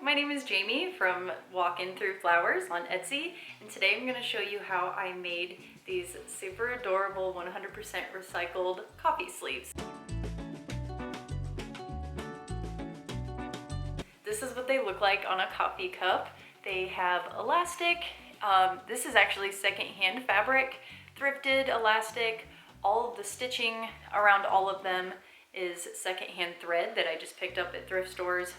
my name is Jamie from Walking Through Flowers on Etsy, and today I'm going to show you how I made these super adorable 100% recycled coffee sleeves. This is what they look like on a coffee cup. They have elastic. This is actually secondhand fabric, thrifted elastic. All of the stitching around all of them is secondhand thread that I just picked up at thrift stores.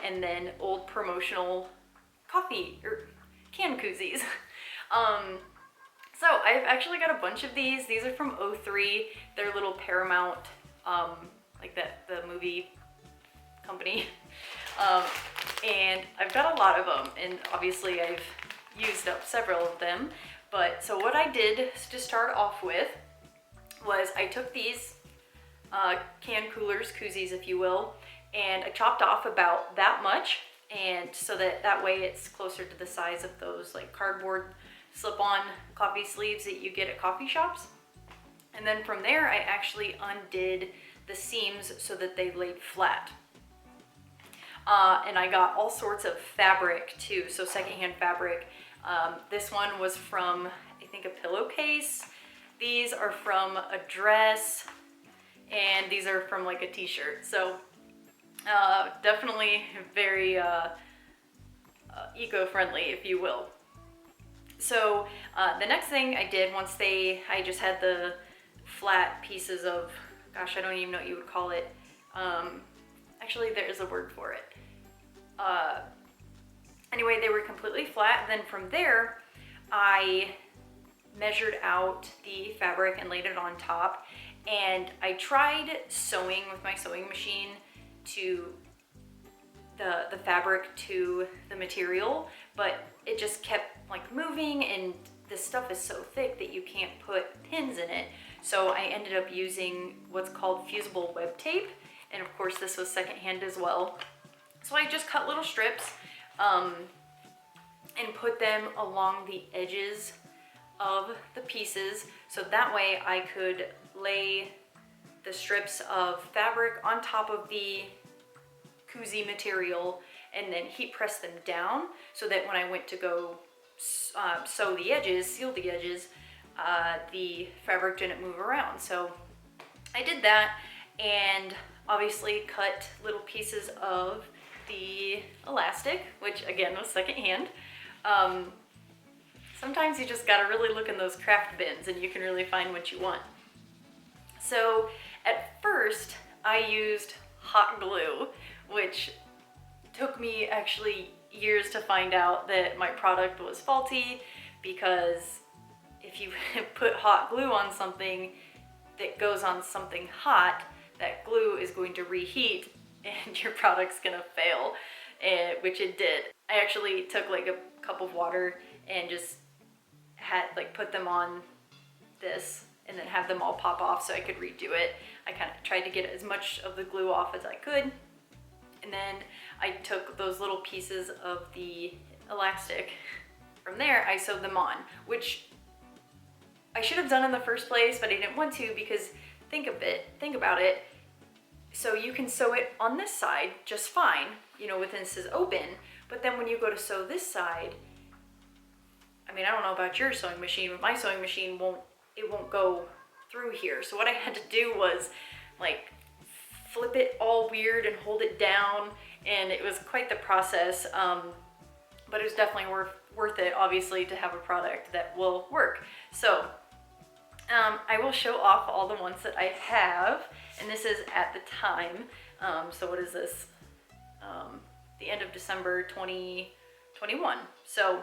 And then old promotional coffee or can koozies. So I've actually got a bunch of these. These are from O3. They're little Paramount, like the movie company. And I've got a lot of them, and obviously I've used up several of them. But so what I did to start off with was I took these can coolers, koozies if you will, and I chopped off about that much, and so that way it's closer to the size of those like cardboard slip-on coffee sleeves that you get at coffee shops. And then from there I actually undid the seams so that they laid flat. And I got all sorts of fabric too, so secondhand fabric. This one was from, I think, a pillowcase. These are from a dress, and these are from like a t-shirt. So definitely very eco-friendly, if you will. So the next thing I did once I just had the flat pieces of, gosh, I don't even know what you would call it. Actually, there is a word for it. Anyway, they were completely flat. Then from there, I measured out the fabric and laid it on top. And I tried sewing with my sewing machine to the fabric to the material, but it just kept like moving, and this stuff is so thick that you can't put pins in it. So I ended up using what's called fusible web tape, and of course this was secondhand as well. So I just cut little strips and put them along the edges of the pieces, so that way I could lay the strips of fabric on top of the koozie material and then heat press them down, so that when I went to go sew the edges, seal the edges, the fabric didn't move around. So I did that, and obviously cut little pieces of the elastic, which again was secondhand. Sometimes you just gotta really look in those craft bins and you can really find what you want. So at first I used hot glue, which took me actually years to find out that my product was faulty, because if you put hot glue on something that goes on something hot, that glue is going to reheat and your product's gonna fail, which it did. I actually took like a cup of water and just had put them on this and then have them all pop off so I could redo it. I kind of tried to get as much of the glue off as I could, and then I took those little pieces of the elastic. From there I sewed them on, which I should have done in the first place, but I didn't want to, because think about it. So you can sew it on this side just fine, you know, with this is open, but then when you go to sew this side, I mean, I don't know about your sewing machine, but my sewing machine won't go through here. So what I had to do was like flip it all weird and hold it down, and it was quite the process, but it was definitely worth it, obviously, to have a product that will work. So I will show off all the ones that I have, and this is at the time. So what is this? The end of December 2021. So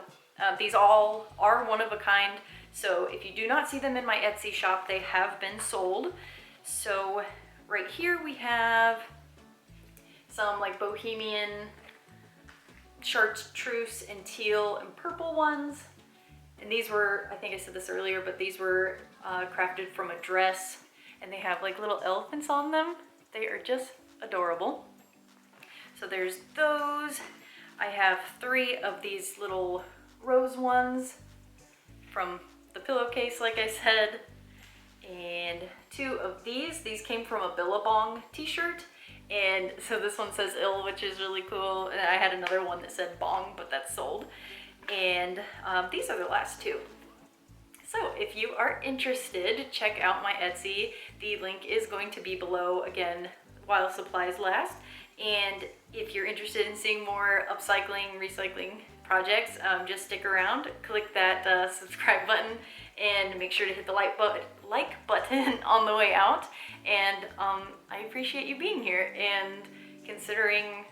these all are one of a kind. So if you do not see them in my Etsy shop, they have been sold. So right here we have some like bohemian chartreuse and teal and purple ones. And these were, I think I said this earlier, but these were crafted from a dress, and they have like little elephants on them. They are just adorable. So there's those. I have 3 of these little rose ones from the pillowcase, like I said, and 2 of these. These came from a Billabong t-shirt, And so this one says ill, which is really cool. And I had another one that said bong, but that's sold. And these are the last two. So if you are interested, check out my Etsy. The link is going to be below, again, while supplies last. And if you're interested in seeing more upcycling, recycling projects, just stick around, click that subscribe button, and make sure to hit the like button on the way out. And I appreciate you being here and considering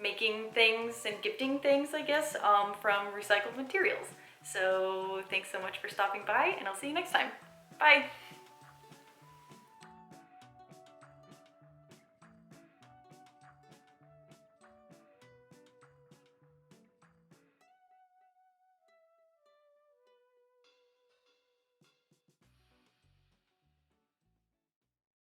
making things and gifting things, I guess, from recycled materials. So thanks so much for stopping by, and I'll see you next time. Bye.